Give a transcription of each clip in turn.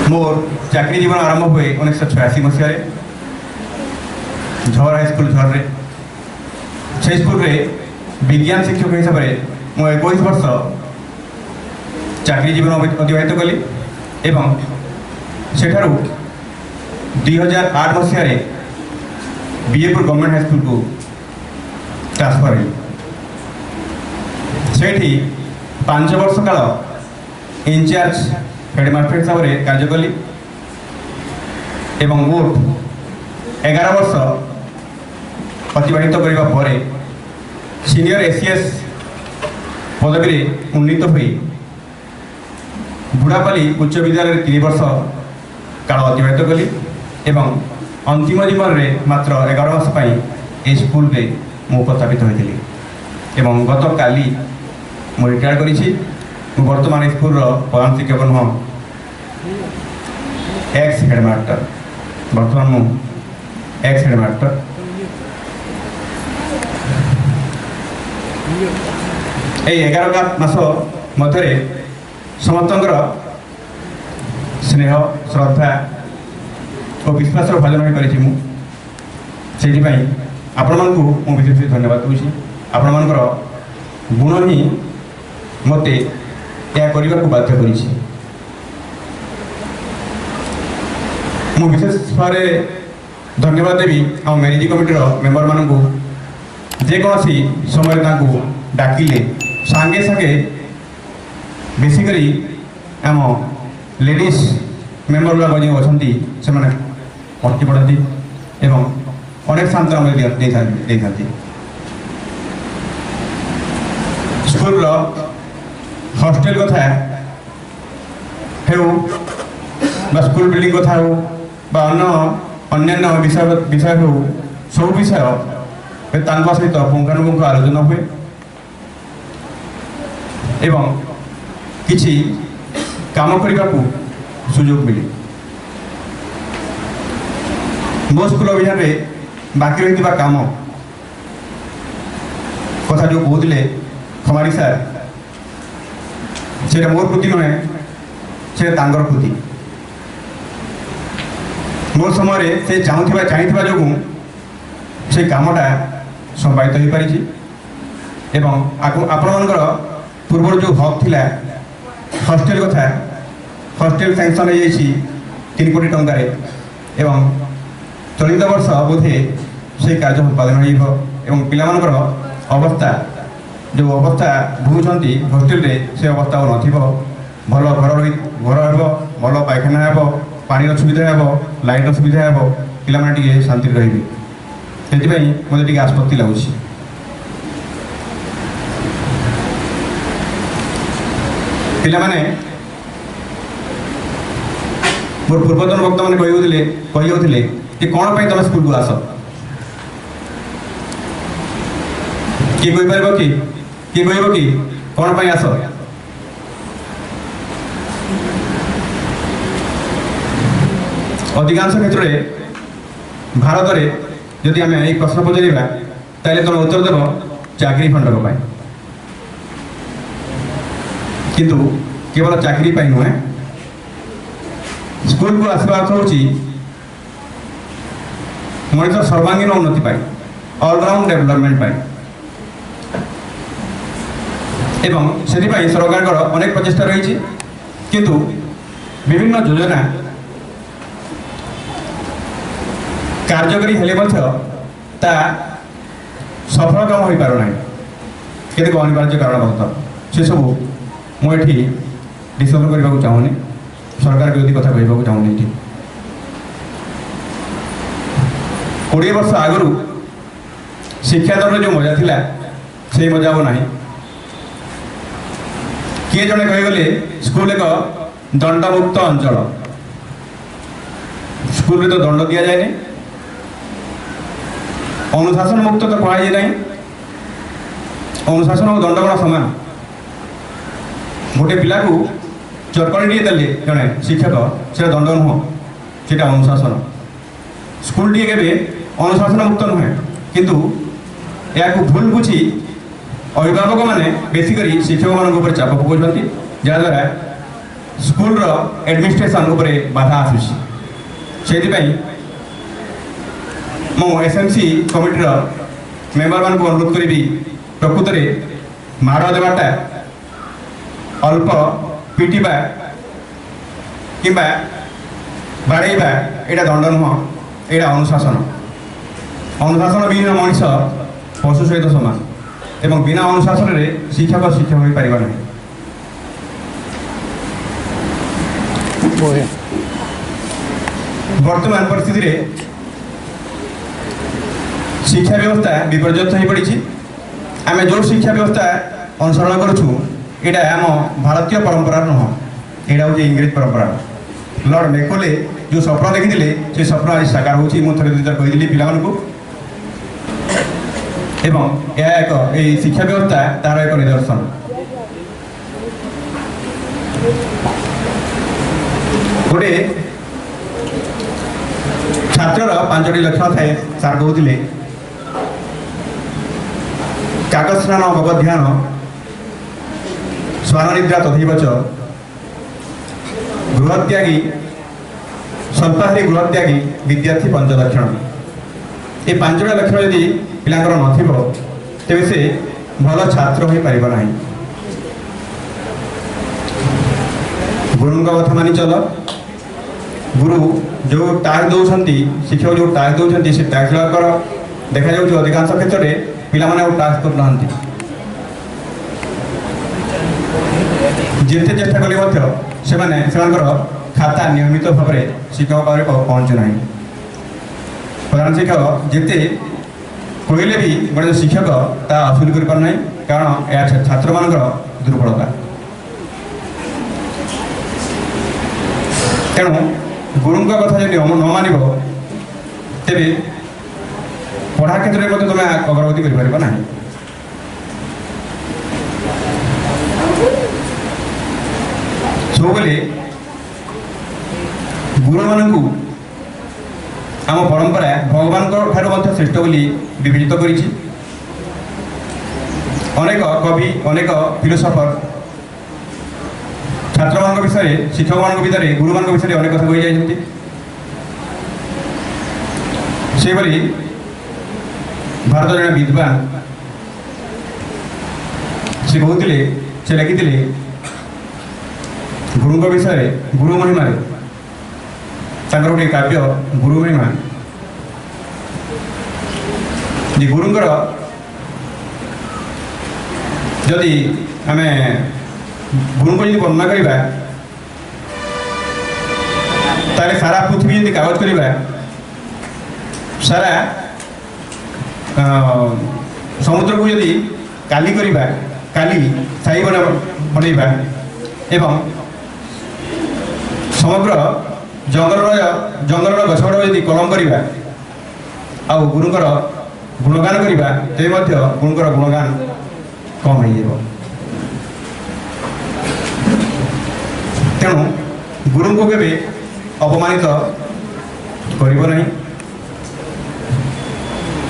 मोर चाकरी जीवन आरंभ हुए 1986 मसीह झर हाईस्कल झर्रे से स्कूल विज्ञान शिक्षक हिसाब से मुझे 21 वर्ष चाकरी जीवन अतिबाहित कली एवं सेठारू 2008 मसीह बीएपुर गवर्नमेंट हाईस्कल को ट्रांसफर है सेठी 5 वर्ष काल इनचार्ज हेडमास्टर हिसाब से कार्य कली एवं मोट 11 वर्ष अतिबाहित करने पर सीनियर एसीएस पदवी में उन्नीत हुई बुढ़ापाली उच्च विद्यालय 3 वर्ष काल अतिबाहित कली एवं अंतिम जीवन में मात्र 11 वर्ष पर स्कूल में मु उपस्थापित होती एवं गत काली मु रिटायर करी वर्तमान स्कूल प्रधान शिक्षक नुह एक्स हेडमास्टर वर्तमान मु एक्स हेडमास्टर ये 11 मास मध्य समस्त स्नेह श्रद्धा और विश्वास भाजन कर आपण मानू विशेष धन्यवाद दूसरी आपण मान गुण ही मत यह करने को बाध्य कर विशेष भाव धन्यवाद देवी आम मैनेजिंग कमिटी मेंबर मानू जेकोसी समय डाकिले सांगे सांगे बेसिकली आम लेडीज मेंबर गुड़ा जो अच्छा से अटकी पड़ती एवं अनेक सांत्वना स्कूल हॉस्टेल कथा हो स्कूल बिल्डिंग कथा हो अन्य विषय हो सब विषय सहित पुंखानुपुंख आलोचना हुए एवं किसी काम करने को सुजोग मिले मो स्कूल अभियान में बाकी रही काम कथा जो कहते खमारी सार से मोर कृति नुहे से कृति मोर समय से चाहूबा जो से कामटा संपादित हो पारी एवं आपण पूर्व जो हक थिला हॉस्टेल कथा हॉस्टेल सैंक्शन हो 3 कोटी टंकार एवं चलित वर्ष बोधे से कार्य उत्पादन हो पिलामानकर अवस्था जो अवस्था भोगुंट हॉस्टेल से अवस्था भल घर भल पायखाना हे पानी सुविधा हे लाइट सुविधा हे पे शांति रे से मत आश्वस्ति लगुच पिलाने मोर पूर्वतन वक्ता मैंने कही कि कौन पर तुम स्कूल को आस किए कहीपर कि कौन पर आस अधिकांश क्षेत्र में भारत में जदि आम एक प्रश्न पचारा ताले तुम उत्तर देव चाकरी खंडक किंतु केवल चाकरी नुहे स्कूल को आसवा अर्थ हूँ मनीष सर्वांगीन उन्नति ऑलराउंड डेवलपमेंट एवं से सरकार अनेक प्रचेषा रही किंतु विभिन्न योजना कार्यकारी हेले सफल काम हो पारना केतक अनिवार्य कारण से सब मुझे डिस्कसन करने को चाहूनी सरकार विरोधी कथा कहूँ चाहूनी 20 वर्ष आगु शिक्षा दर जो मजा थिला से मजा हो ना किए जड़े कहीगले स्कूल एक दंडमुक्त अंचल स्कूल में तो दंड दि जाए अनुशासन मुक्त तो कहुए ना अनुशासन और दंड कौन सामान गोटे पिला को चरकड़ी देले जड़े शिक्षक से दंड नुह से अनुशासन स्कूल टी के अनुशासन मुक्त नुहे किंतु या भूल बुझी अभिभावक मैंने बेसिकली शिक्षक मान चाप पकाउं जहाँद्वारा ସ୍କୁଲର ଆଡମିନିଷ୍ଟ୍ରେସନ ଉପରେ ବାଧା ଆସୁଛି। ସେଥିପାଇଁ ମୁଁ ଏସ୍ଏମ୍ସି କମିଟିର ମେମ୍ବରମାନଙ୍କୁ ଅନୁରୋଧ କରିବି, ପ୍ରକୃତରେ ମାଡ଼ ଦେବାଟା, ଅଳ୍ପ ପିଟିବା କିମ୍ବା ବାଡ଼େଇବା ଏଇଟା ଦଣ୍ଡ ନୁହଁ, ଏଇଟା ଅନୁଶାସନ। ଅନୁଶାସନ ବିହୀନ ମଣିଷ ପଶୁ ସହିତ ସମାନ ଏବଂ ବିନା ଅନୁଶାସନରେ ଶିକ୍ଷକ ହୋଇପାରିବ ନାହିଁ। ବର୍ତ୍ତମାନ ପରିସ୍ଥିତିରେ ଶିକ୍ଷା ବ୍ୟବସ୍ଥା ବିପର୍ଯ୍ୟସ୍ତ ହୋଇପଡ଼ିଛି। ଆମେ ଯେଉଁ ଶିକ୍ଷା ବ୍ୟବସ୍ଥା ଅନୁସରଣ କରୁଛୁ ଏଇଟା ଆମ ଭାରତୀୟ ପରମ୍ପରା ନୁହଁ, ଏଇଟା ହେଉଛି ଇଂରେଜ ପରମ୍ପରା। ଲର୍ଡ ମେକଲେ ଯେଉଁ ସ୍ୱପ୍ନ ଦେଖିଥିଲେ ସେ ସ୍ୱପ୍ନ ଆଜି ସାକାର ହେଉଛି। ମୁଁ ଥରେ ଦୁଇଥର କହିଥିଲି ପିଲାମାନଙ୍କୁ, ଏବଂ ଏହା ଏହି ଶିକ୍ଷା ବ୍ୟବସ୍ଥା ତାର ଏକ ନିଦର୍ଶନ। ଗୋଟେ ଛାତ୍ରର 5ଟି ଲକ୍ଷ୍ୟ ଥାଏ। ସାର୍ କହୁଥିଲେ କାଗଜ ସ୍ନାନ ଭଗବତ ଧ୍ୟାନ ସ୍ୱାନ ନିଦ୍ରା ତଥୈବ च ଗୃହତ୍ୟାଗୀ ସ୍ୱଳ୍ପାହାରୀ ଗୃହତ୍ୟାଗୀ ବିଦ୍ୟାର୍ଥୀ ପଞ୍ଚଲକ୍ଷଣ। ଏ 5ଟା ଲକ୍ଷ୍ୟ ଯଦି ପିଲାଙ୍କର ନଥିବ ତେବେ ସେ ଭଲ ଛାତ୍ର ହୋଇପାରିବ ନାହିଁ। ଗୁରୁଙ୍କ କଥା ମାନି ଚଲ। ଗୁରୁ ଯେଉଁ ଟାସ୍କ ଦେଉଛନ୍ତି, ଶିକ୍ଷକ ଯେଉଁ ଟାସ୍କ ଦେଉଛନ୍ତି ସେ ଟାସ୍କ କର। ଦେଖାଯାଉଛି ଅଧିକାଂଶ କ୍ଷେତ୍ରରେ ପିଲାମାନେ ଆଉ ଟାସ୍କ କରୁନାହାନ୍ତି। ଯେତେ ଚେଷ୍ଟା କଲେ ମଧ୍ୟ ସେମାନଙ୍କର ଖାତା ନିୟମିତ ଭାବରେ ଶିକ୍ଷକ ପାଖରେ ପହଞ୍ଚୁ ନାହିଁ। ପ୍ରଧାନ ଶିକ୍ଷକ ଯେତେ କହିଲେ ବି ଗୋଟେ ଶିକ୍ଷକ ତା ଅସୁଲ କରିପାରୁନାହିଁ, କାରଣ ଏହା ଛାତ୍ରମାନଙ୍କର ଦୁର୍ବଳତା। ତେଣୁ ଗୁରୁଙ୍କ କଥା ଯଦି ନ ମାନିବ ତେବେ ପଢ଼ା କ୍ଷେତ୍ରରେ ମଧ୍ୟ ତୁମେ ଅଗ୍ରଗତି କରିପାରିବ ନାହିଁ। ସବୁବେଳେ ଗୁରୁମାନଙ୍କୁ ଆମ ପରମ୍ପରା ଭଗବାନଙ୍କ ଠାରୁ ମଧ୍ୟ ଶ୍ରେଷ୍ଠ ବୋଲି ବିବେଚିତ କରିଛି। ଅନେକ କବି, ଅନେକ ଫିଲୋସଫର ଛାତ୍ରମାନଙ୍କ ବିଷୟରେ, ଶିକ୍ଷକମାନଙ୍କ ଭିତରେ, ଗୁରୁମାନଙ୍କ ବିଷୟରେ ଅନେକ କଥା କହିଯାଇଛନ୍ତି। ସେହିଭଳି ଭାରତ ଜଣେ ବିଦ୍ୱାନ ସେ କହୁଥିଲେ, ସେ ଲେଖିଥିଲେ ଗୁରୁଙ୍କ ବିଷୟରେ, ଗୁରୁ ମହିମାରେ ତାଙ୍କର ଗୋଟିଏ କାବ୍ୟ ଗୁରୁ ମହିମା, ଯେ ଗୁରୁଙ୍କର ଯଦି ଆମେ ଗୁରୁଙ୍କୁ ଯଦି ବର୍ଣ୍ଣନା କରିବା ତାହେଲେ ସାରା ପୃଥିବୀ ଯଦି କାଗଜ କରିବା, ସାରା ସମୁଦ୍ରକୁ ଯଦି କାଲି କରିବା, କାଲି ସ୍ଥାୟୀ ବନେଇବା ଏବଂ ସମଗ୍ର ଜଙ୍ଗଲର ଗଛଗୁଡ଼ା ଯଦି କଲମ କରିବା ଆଉ ଗୁରୁଙ୍କର ଗୁଣଗାନ କରିବା ତେବେ ମଧ୍ୟ ଗୁରୁଙ୍କର ଗୁଣଗାନ କମ୍ ହୋଇଯିବ। ତେଣୁ ଗୁରୁଙ୍କୁ କେବେ ଅପମାନିତ କରିବ ନାହିଁ।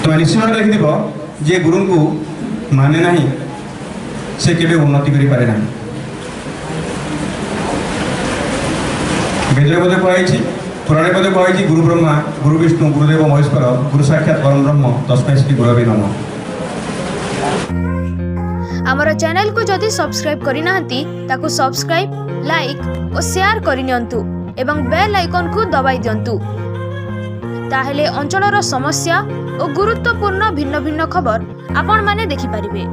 ତୁମେ ନିଶ୍ଚୟ ଦେଖିଥିବ ଯେ ଗୁରୁଙ୍କୁ ମାନେ ନାହିଁ ସେ କେବେ ଉନ୍ନତି କରିପାରେ ନାହିଁ। ବେଦରେ ମଧ୍ୟ କୁହାଯାଇଛି, ପୁରାଣରେ ମଧ୍ୟ କୁହାଯାଇଛି, ଗୁରୁ ବ୍ରହ୍ମା ଗୁରୁ ବିଷ୍ଣୁ ଗୁରୁଦେବ ମହେଶ୍ୱର ଗୁରୁ ସାକ୍ଷାତ ପରମ ବ୍ରହ୍ମ ତସ୍ମୈ ଶ୍ରୀ ଗୁରବେ ନମଃ। ଆମର ଚ୍ୟାନେଲକୁ ଯଦି ସବସ୍କ୍ରାଇବ୍ କରିନାହାନ୍ତି ତାକୁ ସବସ୍କ୍ରାଇବ୍, ଲାଇକ୍ ଓ ସେୟାର କରିନିଅନ୍ତୁ ଏବଂ ବେଲ୍ ଆଇକନ୍କୁ ଦବାଇ ଦିଅନ୍ତୁ। ତାହେଲେ ଅଞ୍ଚଳର ସମସ୍ୟା ଓ ଗୁରୁତ୍ୱପୂର୍ଣ୍ଣ ଭିନ୍ନ ଭିନ୍ନ ଖବର ଆପଣମାନେ ଦେଖିପାରିବେ।